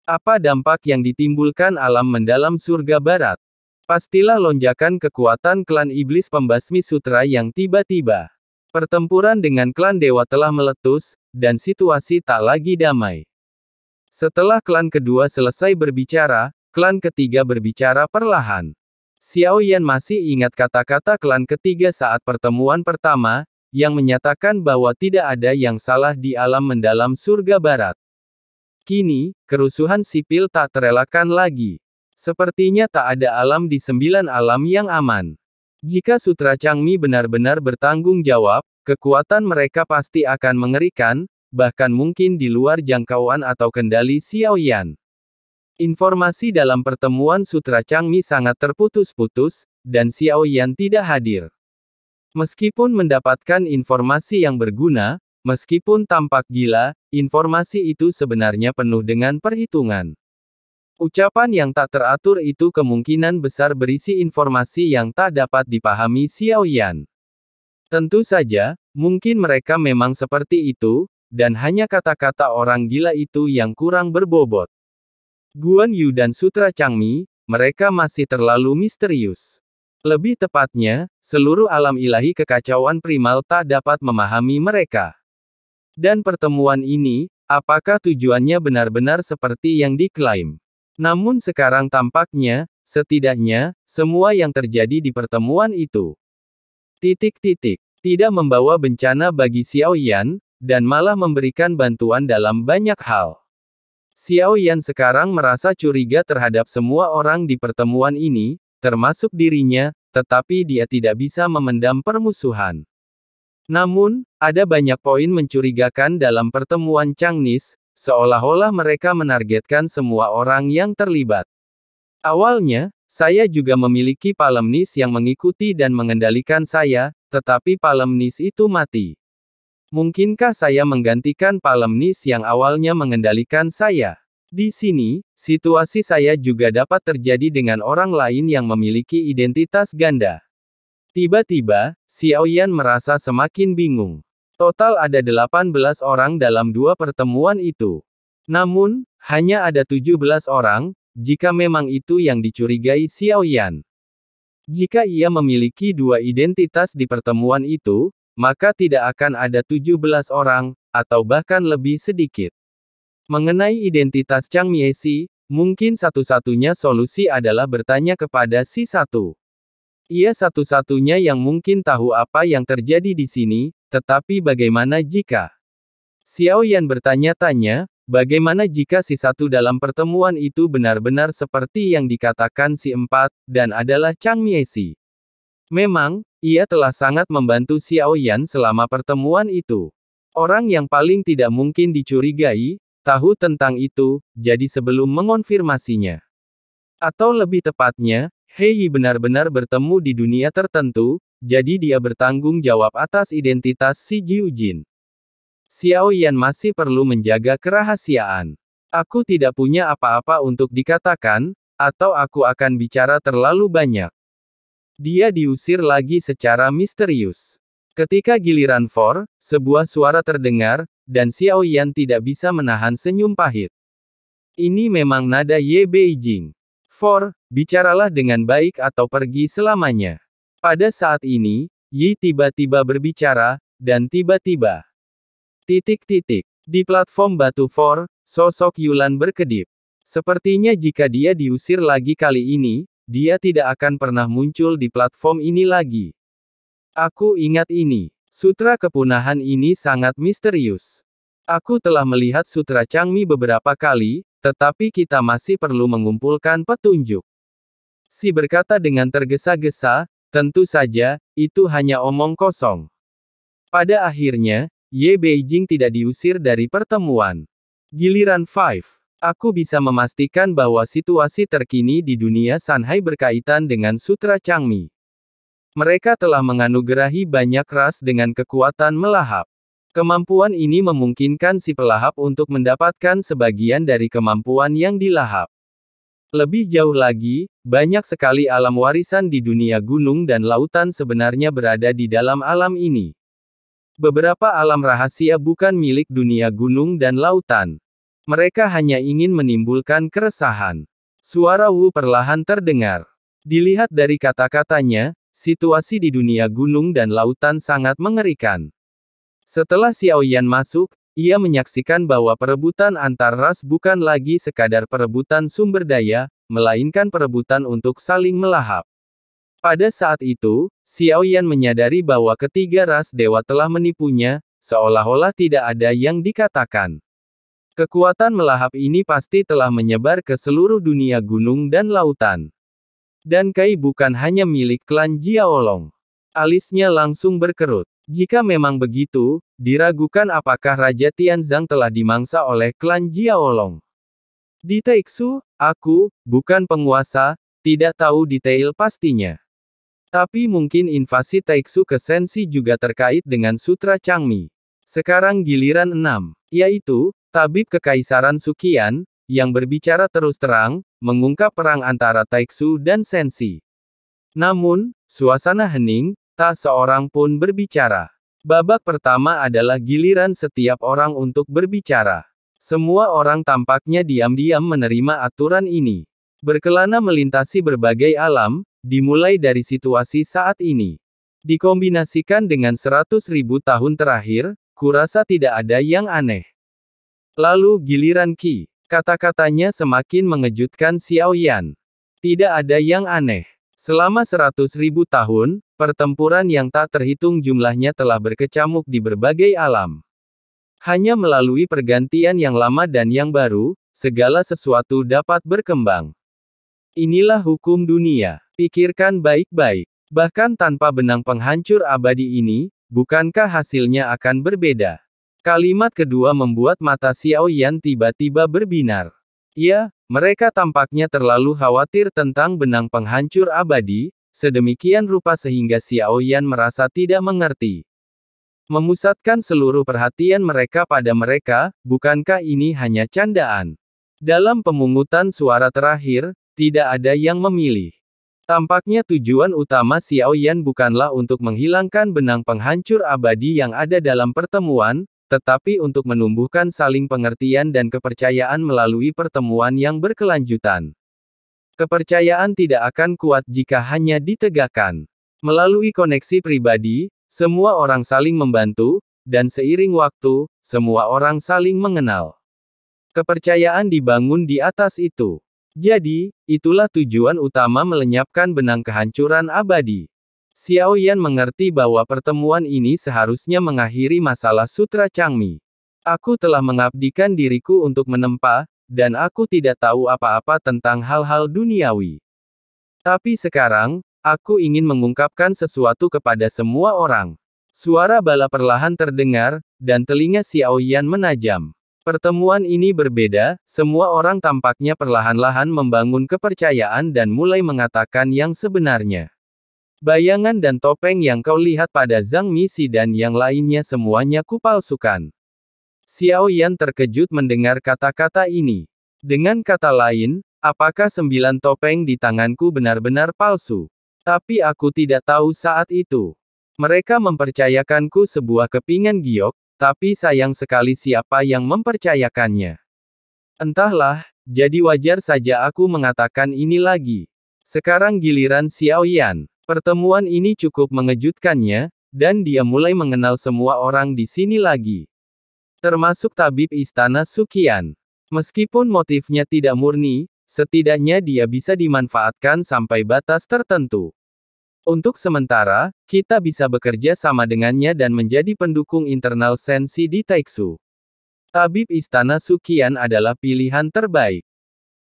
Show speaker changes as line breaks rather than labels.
Apa dampak yang ditimbulkan alam mendalam surga barat? Pastilah lonjakan kekuatan klan iblis pembasmi sutra yang tiba-tiba. Pertempuran dengan klan dewa telah meletus, dan situasi tak lagi damai. Setelah klan kedua selesai berbicara, klan ketiga berbicara perlahan. Xiao Yan masih ingat kata-kata klan ketiga saat pertemuan pertama, yang menyatakan bahwa tidak ada yang salah di alam mendalam surga barat. Kini, kerusuhan sipil tak terelakkan lagi. Sepertinya tak ada alam di 9 alam yang aman. Jika Sutra Changmi benar-benar bertanggung jawab, kekuatan mereka pasti akan mengerikan, bahkan mungkin di luar jangkauan atau kendali Xiao Yan. Informasi dalam pertemuan Sutra Changmi sangat terputus-putus, dan Xiao Yan tidak hadir. Meskipun mendapatkan informasi yang berguna, meskipun tampak gila, informasi itu sebenarnya penuh dengan perhitungan. Ucapan yang tak teratur itu kemungkinan besar berisi informasi yang tak dapat dipahami Xiao Yan. Tentu saja, mungkin mereka memang seperti itu, dan hanya kata-kata orang gila itu yang kurang berbobot. Guan Yu dan Sutra Changmi, mereka masih terlalu misterius. Lebih tepatnya, seluruh alam ilahi kekacauan primal tak dapat memahami mereka. Dan pertemuan ini, apakah tujuannya benar-benar seperti yang diklaim? Namun sekarang tampaknya, setidaknya, semua yang terjadi di pertemuan itu tidak membawa bencana bagi Xiao Yan, dan malah memberikan bantuan dalam banyak hal. Xiao Yan sekarang merasa curiga terhadap semua orang di pertemuan ini, termasuk dirinya, tetapi dia tidak bisa memendam permusuhan. Namun, ada banyak poin mencurigakan dalam pertemuan Changnis, seolah-olah mereka menargetkan semua orang yang terlibat. Awalnya, saya juga memiliki Palemnis yang mengikuti dan mengendalikan saya, tetapi Palemnis itu mati. Mungkinkah saya menggantikan Palemnis yang awalnya mengendalikan saya? Di sini, situasi saya juga dapat terjadi dengan orang lain yang memiliki identitas ganda. Tiba-tiba, Xiao Yan merasa semakin bingung. Total ada 18 orang dalam 2 pertemuan itu. Namun, hanya ada 17 orang, jika memang itu yang dicurigai Xiao Yan. Jika ia memiliki 2 identitas di pertemuan itu, maka tidak akan ada 17 orang, atau bahkan lebih sedikit. Mengenai identitas Chang Miesi, mungkin satu-satunya solusi adalah bertanya kepada si satu. Ia satu-satunya yang mungkin tahu apa yang terjadi di sini, tetapi bagaimana jika? Xiao Yan bertanya-tanya, bagaimana jika si satu dalam pertemuan itu benar-benar seperti yang dikatakan si empat, dan adalah Chang Miesi? Memang, ia telah sangat membantu Xiao Yan selama pertemuan itu. Orang yang paling tidak mungkin dicurigai, tahu tentang itu, jadi sebelum mengonfirmasinya. Atau lebih tepatnya, He Yi benar-benar bertemu di dunia tertentu, jadi dia bertanggung jawab atas identitas si Jiu Jin. Xiao Yan masih perlu menjaga kerahasiaan. Aku tidak punya apa-apa untuk dikatakan, atau aku akan bicara terlalu banyak. Dia diusir lagi secara misterius. Ketika giliran For, sebuah suara terdengar, dan Xiao Yan tidak bisa menahan senyum pahit. Ini memang nada Ye Beijing. For, bicaralah dengan baik atau pergi selamanya. Pada saat ini, Yi tiba-tiba berbicara, dan tiba-tiba. Di platform batu For, sosok Yulan berkedip. Sepertinya jika dia diusir lagi kali ini, dia tidak akan pernah muncul di platform ini lagi. Aku ingat ini. Sutra kepunahan ini sangat misterius. Aku telah melihat Sutra Changmi beberapa kali, tetapi kita masih perlu mengumpulkan petunjuk. Si berkata dengan tergesa-gesa, tentu saja, itu hanya omong kosong. Pada akhirnya, Ye Beijing tidak diusir dari pertemuan. Giliran 5. Aku bisa memastikan bahwa situasi terkini di dunia Sanhai berkaitan dengan Sutra Changmi. Mereka telah menganugerahi banyak ras dengan kekuatan melahap. Kemampuan ini memungkinkan si pelahap untuk mendapatkan sebagian dari kemampuan yang dilahap. Lebih jauh lagi, banyak sekali alam warisan di dunia gunung dan lautan sebenarnya berada di dalam alam ini. Beberapa alam rahasia bukan milik dunia gunung dan lautan. Mereka hanya ingin menimbulkan keresahan. Suara Wu perlahan terdengar. Dilihat dari kata-katanya, situasi di dunia gunung dan lautan sangat mengerikan. Setelah Xiaoyan masuk, ia menyaksikan bahwa perebutan antar ras bukan lagi sekadar perebutan sumber daya, melainkan perebutan untuk saling melahap. Pada saat itu, Xiaoyan menyadari bahwa ketiga ras dewa telah menipunya, seolah-olah tidak ada yang dikatakan. Kekuatan melahap ini pasti telah menyebar ke seluruh dunia gunung dan lautan. Dan Kai bukan hanya milik klan Jiaolong. Alisnya langsung berkerut. Jika memang begitu, diragukan apakah Raja Tianzang telah dimangsa oleh klan Jiaolong. Di Taixu, aku, bukan penguasa, tidak tahu detail pastinya. Tapi mungkin invasi Taixu ke Shenxi juga terkait dengan Sutra Changmi. Sekarang giliran 6, yaitu, Tabib Kekaisaran Suqian, yang berbicara terus terang, mengungkap perang antara Taixu dan Shenxi. Namun, suasana hening, tak seorang pun berbicara. Babak pertama adalah giliran setiap orang untuk berbicara. Semua orang tampaknya diam-diam menerima aturan ini. Berkelana melintasi berbagai alam, dimulai dari situasi saat ini. Dikombinasikan dengan 100.000 tahun terakhir, kurasa tidak ada yang aneh. Lalu giliran Qi. Kata-katanya semakin mengejutkan Xiaoyan. Tidak ada yang aneh. Selama 100.000 tahun, pertempuran yang tak terhitung jumlahnya telah berkecamuk di berbagai alam. Hanya melalui pergantian yang lama dan yang baru, segala sesuatu dapat berkembang. Inilah hukum dunia. Pikirkan baik-baik. Bahkan tanpa benang penghancur abadi ini, bukankah hasilnya akan berbeda? Kalimat kedua membuat mata Xiaoyan tiba-tiba berbinar. Ya, mereka tampaknya terlalu khawatir tentang benang penghancur abadi, sedemikian rupa sehingga Xiaoyan merasa tidak mengerti. Memusatkan seluruh perhatian mereka pada mereka, bukankah ini hanya candaan? Dalam pemungutan suara terakhir, tidak ada yang memilih. Tampaknya tujuan utama Xiaoyan bukanlah untuk menghilangkan benang penghancur abadi yang ada dalam pertemuan, tetapi untuk menumbuhkan saling pengertian dan kepercayaan melalui pertemuan yang berkelanjutan. Kepercayaan tidak akan kuat jika hanya ditegakkan. Melalui koneksi pribadi, semua orang saling membantu, dan seiring waktu, semua orang saling mengenal. Kepercayaan dibangun di atas itu. Jadi, itulah tujuan utama melenyapkan benang kehancuran abadi. Xiaoyan mengerti bahwa pertemuan ini seharusnya mengakhiri masalah Sutra Changmi. Aku telah mengabdikan diriku untuk menempa, dan aku tidak tahu apa-apa tentang hal-hal duniawi. Tapi sekarang, aku ingin mengungkapkan sesuatu kepada semua orang. Suara bala perlahan terdengar, dan telinga Xiaoyan menajam. Pertemuan ini berbeda, semua orang tampaknya perlahan-lahan membangun kepercayaan dan mulai mengatakan yang sebenarnya. Bayangan dan topeng yang kau lihat pada Zhang Misi dan yang lainnya semuanya kupalsukan. Xiaoyan terkejut mendengar kata-kata ini. Dengan kata lain, apakah 9 topeng di tanganku benar-benar palsu? Tapi aku tidak tahu saat itu. Mereka mempercayakanku sebuah kepingan giok, tapi sayang sekali siapa yang mempercayakannya. Entahlah, jadi wajar saja aku mengatakan ini lagi. Sekarang giliran Xiaoyan. Pertemuan ini cukup mengejutkannya, dan dia mulai mengenal semua orang di sini lagi. Termasuk tabib istana Suqian. Meskipun motifnya tidak murni, setidaknya dia bisa dimanfaatkan sampai batas tertentu. Untuk sementara, kita bisa bekerja sama dengannya dan menjadi pendukung internal Shenxi di Taixu. Tabib istana Suqian adalah pilihan terbaik.